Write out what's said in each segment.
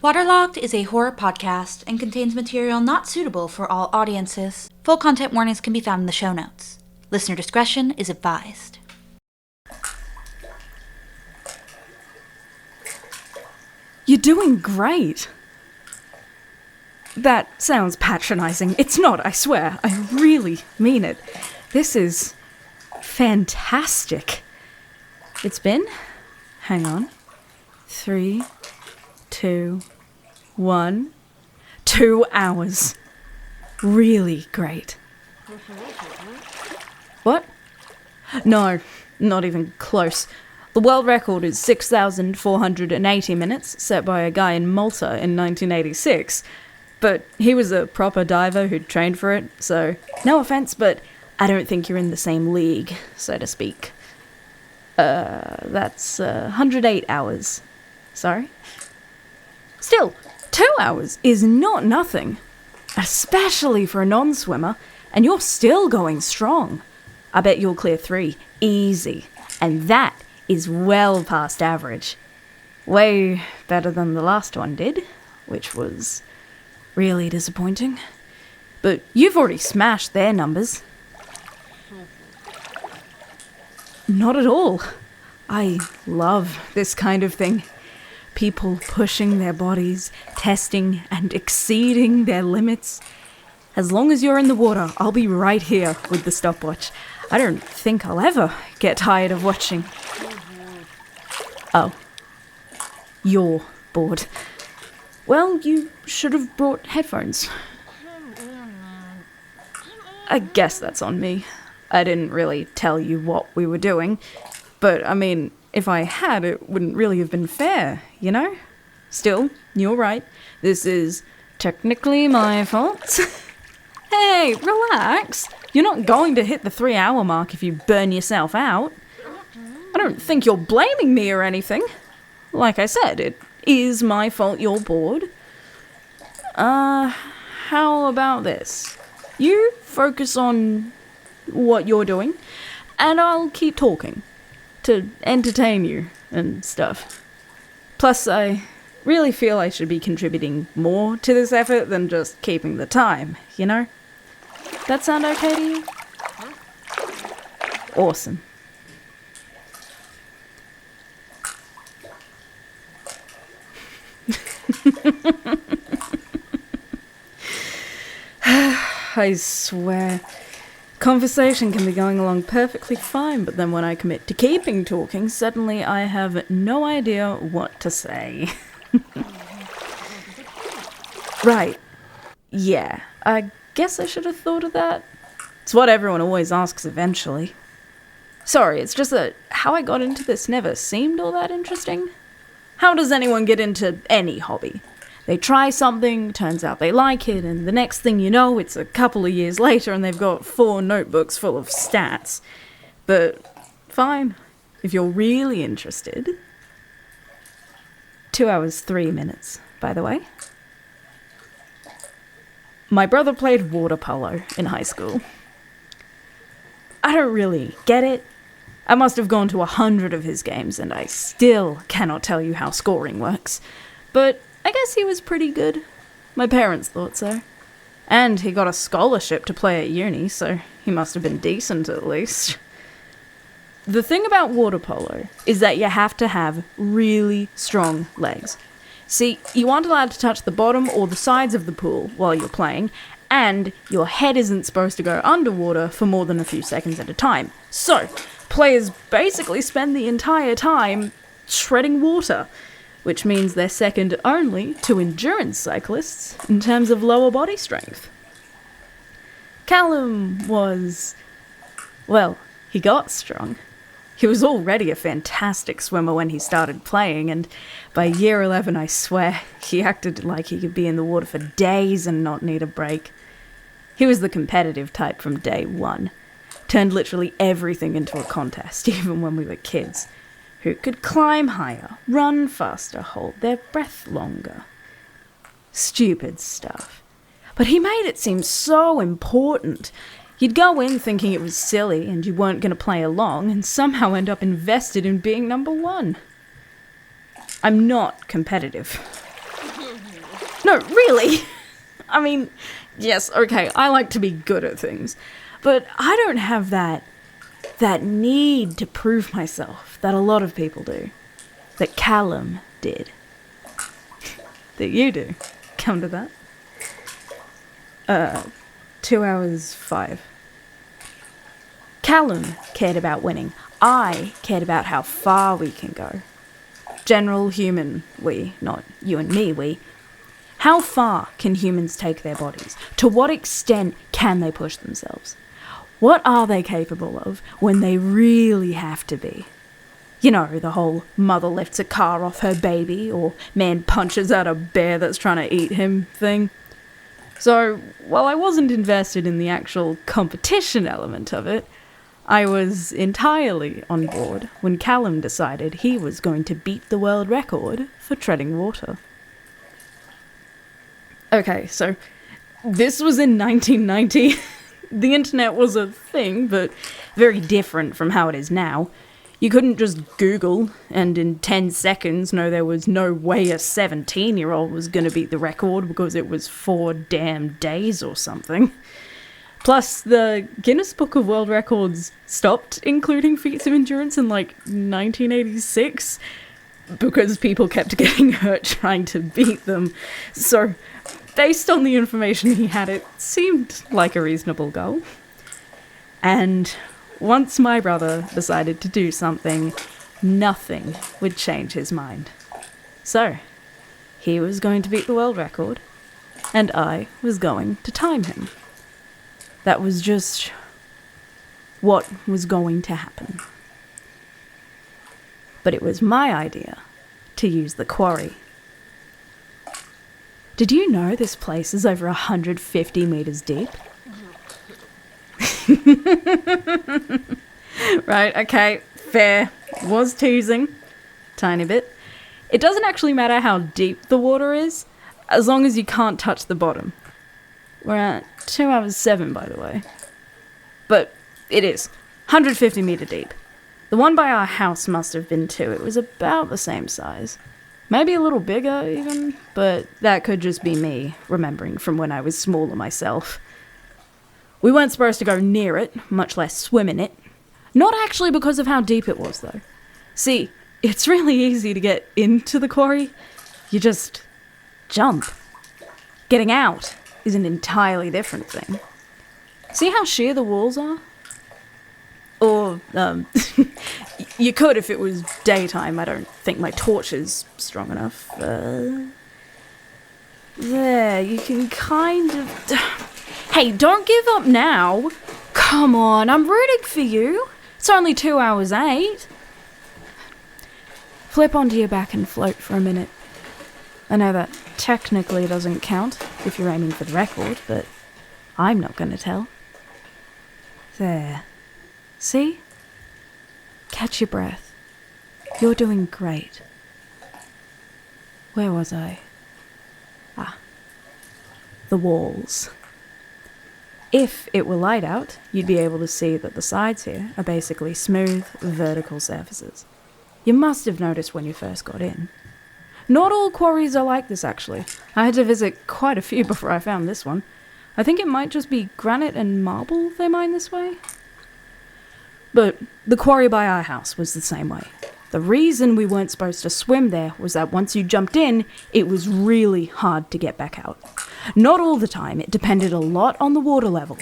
Waterlogged is a horror podcast and contains material not suitable for all audiences. Full content warnings can be found in the show notes. Listener discretion is advised. You're doing great. That sounds patronizing. It's not, I swear. I really mean it. This is fantastic. It's been, hang on, 3, 2, 1, 2 hours. Really great. What? No, not even close. The world record is 6,480 minutes, set by a guy in Malta in 1986. But he was a proper diver who'd trained for it, so no offense, but I don't think you're in the same league, so to speak. That's 108 hours. Sorry? Still, 2 hours is not nothing. Especially for a non-swimmer, and you're still going strong. I bet you'll clear 3, easy. And that is well past average. Way better than the last one did, which was really disappointing. But you've already smashed their numbers. Not at all. I love this kind of thing. People pushing their bodies, testing and exceeding their limits. As long as you're in the water, I'll be right here with the stopwatch. I don't think I'll ever get tired of watching. Oh. You're bored. Well, you should have brought headphones. I guess that's on me. I didn't really tell you what we were doing. But, I mean, if I had, it wouldn't really have been fair, you know? Still, you're right. This is technically my fault. Hey, relax. You're not going to hit the 3-hour mark if you burn yourself out. I don't think you're blaming me or anything. Like I said, it is my fault you're bored. How about this? You focus on what you're doing, and I'll keep talking to entertain you and stuff. Plus, I really feel I should be contributing more to this effort than just keeping the time, you know? That sound okay to you? Awesome. I swear. Conversation can be going along perfectly fine, but then when I commit to keeping talking, suddenly I have no idea what to say. Right. Yeah, I guess I should have thought of that. It's what everyone always asks eventually. Sorry, it's just that how I got into this never seemed all that interesting. How does anyone get into any hobby? They try something, turns out they like it, and the next thing you know, it's a couple of years later and they've got 4 notebooks full of stats. But fine, if you're really interested. 2 hours, 3 minutes, by the way. My brother played water polo in high school. I don't really get it. I must have gone to 100 of his games, and I still cannot tell you how scoring works. But I guess he was pretty good. My parents thought so. And he got a scholarship to play at uni, so he must have been decent at least. The thing about water polo is that you have to have really strong legs. See, you aren't allowed to touch the bottom or the sides of the pool while you're playing, and your head isn't supposed to go underwater for more than a few seconds at a time. So, players basically spend the entire time treading water, which means they're second only to endurance cyclists in terms of lower body strength. Callum was, well, he got strong. He was already a fantastic swimmer when he started playing, and by year 11, I swear, he acted like he could be in the water for days and not need a break. He was the competitive type from day one. Turned literally everything into a contest, even when we were kids. Who could climb higher, run faster, hold their breath longer. Stupid stuff. But he made it seem so important. You'd go in thinking it was silly and you weren't going to play along, and somehow end up invested in being number 1. I'm not competitive. No, really. I mean, yes, okay, I like to be good at things, but I don't have that need to prove myself that a lot of people do. That Callum did. That you do. Come to that. 2 hours 5. Callum cared about winning. I cared about how far we can go. General human we, not you and me we. How far can humans take their bodies? To what extent can they push themselves? What are they capable of when they really have to be? You know, the whole mother lifts a car off her baby, or man punches out a bear that's trying to eat him thing. So, while I wasn't invested in the actual competition element of it, I was entirely on board when Callum decided he was going to beat the world record for treading water. Okay, so this was in 1990. The internet was a thing, but very different from how it is now. You couldn't just Google and in 10 seconds know there was no way a 17-year-old was going to beat the record because it was 4 damn days or something. Plus, the Guinness Book of World Records stopped including feats of endurance in, 1986 because people kept getting hurt trying to beat them. So, based on the information he had, it seemed like a reasonable goal. And once my brother decided to do something, nothing would change his mind. So, he was going to beat the world record, and I was going to time him. That was just what was going to happen. But it was my idea to use the quarry. Did you know this place is over 150 meters deep? Right, okay, fair. Was teasing. Tiny bit. It doesn't actually matter how deep the water is, as long as you can't touch the bottom. We're at 2 hours 7, by the way. But it is. 150 meter deep. The one by our house must have been too. It was about the same size. Maybe a little bigger, even, but that could just be me remembering from when I was smaller myself. We weren't supposed to go near it, much less swim in it. Not actually because of how deep it was, though. See, it's really easy to get into the quarry. You just jump. Getting out is an entirely different thing. See how sheer the walls are? Or, you could if it was daytime. I don't think my torch is strong enough. There, you can kind of... Hey, don't give up now. Come on, I'm rooting for you. It's only 2 hours 8. Flip onto your back and float for a minute. I know that technically doesn't count if you're aiming for the record, but I'm not going to tell. There. See? Catch your breath. You're doing great. Where was I? The walls. If it were light out, you'd be able to see that the sides here are basically smooth, vertical surfaces. You must have noticed when you first got in. Not all quarries are like this, actually. I had to visit quite a few before I found this one. I think it might just be granite and marble they mine this way. But the quarry by our house was the same way. The reason we weren't supposed to swim there was that once you jumped in, it was really hard to get back out. Not all the time, it depended a lot on the water level.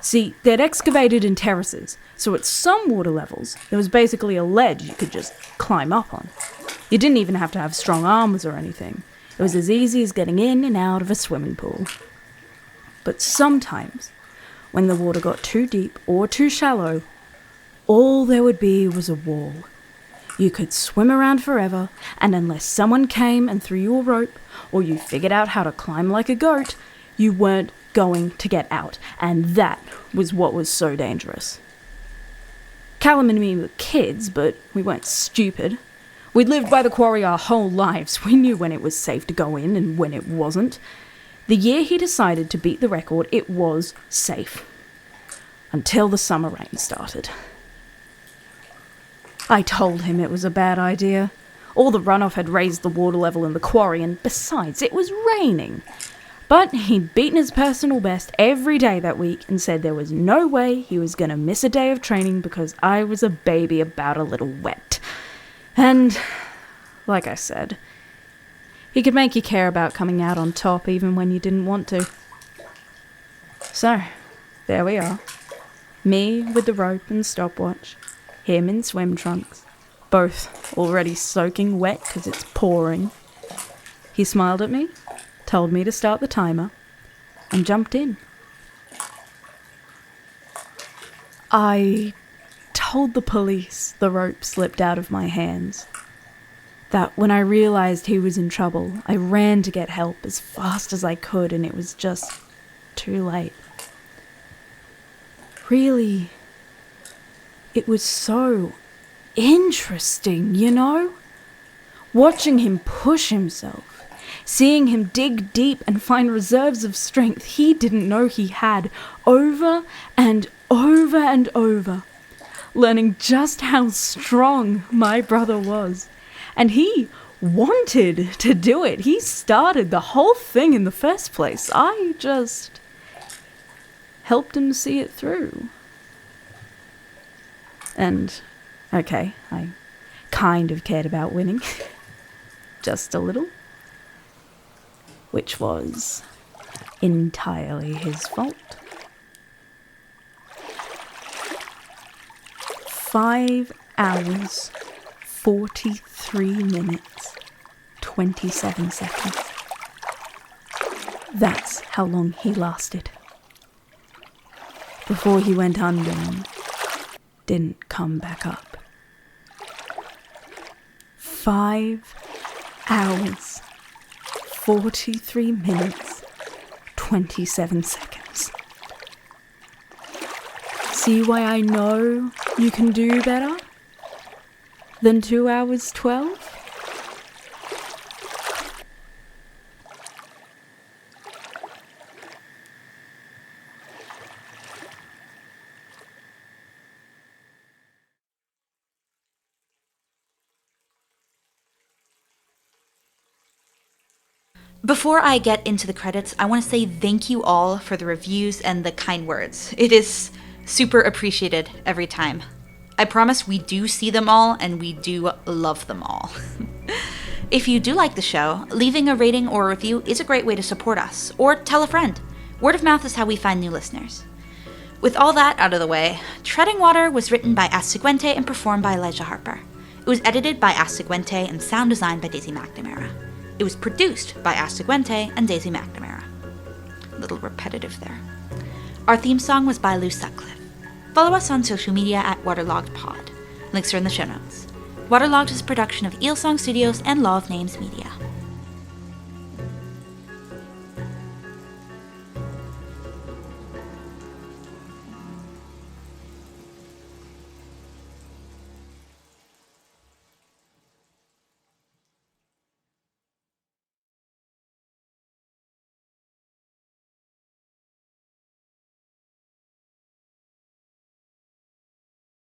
See, they'd excavated in terraces, so at some water levels, there was basically a ledge you could just climb up on. You didn't even have to have strong arms or anything. It was as easy as getting in and out of a swimming pool. But sometimes, when the water got too deep or too shallow, all there would be was a wall. You could swim around forever, and unless someone came and threw you a rope, or you figured out how to climb like a goat, you weren't going to get out, and that was what was so dangerous. Callum and me were kids, but we weren't stupid. We'd lived by the quarry our whole lives. We knew when it was safe to go in and when it wasn't. The year he decided to beat the record, it was safe. Until the summer rain started. I told him it was a bad idea. All the runoff had raised the water level in the quarry, and besides, it was raining. But he'd beaten his personal best every day that week and said there was no way he was going to miss a day of training because I was a baby about a little wet. And, like I said, he could make you care about coming out on top even when you didn't want to. So, there we are. Me with the rope and stopwatch, him in swim trunks, both already soaking wet because it's pouring. He smiled at me, told me to start the timer, and jumped in. I told the police the rope slipped out of my hands. That when I realized he was in trouble, I ran to get help as fast as I could, and it was just too late. Really, it was so interesting, you know? Watching him push himself, seeing him dig deep and find reserves of strength he didn't know he had, over and over and over, learning just how strong my brother was. And he wanted to do it. He started the whole thing in the first place. I just helped him see it through. And, okay, I kind of cared about winning. Just a little. Which was entirely his fault. 5 hours, 43 minutes, 27 seconds. That's how long he lasted. Before he went under and didn't come back up. 5 hours, 43 minutes, 27 seconds. See why I know you can do better than 2 hours 12? Before I get into the credits, I want to say thank you all for the reviews and the kind words. It is super appreciated every time. I promise we do see them all and we do love them all. If you do like the show, leaving a rating or a review is a great way to support us, or tell a friend. Word of mouth is how we find new listeners. With all that out of the way, Treading Water was written by Ash Seguinte and performed by Elijah Harper. It was edited by Ash Seguinte and sound designed by Daisy McNamara. It was produced by Ash Seguinte and Daisy McNamara. A little repetitive there. Our theme song was by Lou Sutcliffe. Follow us on social media at WaterloggedPod. Links are in the show notes. Waterlogged is a production of Eelsong Studios and Law of Names Media.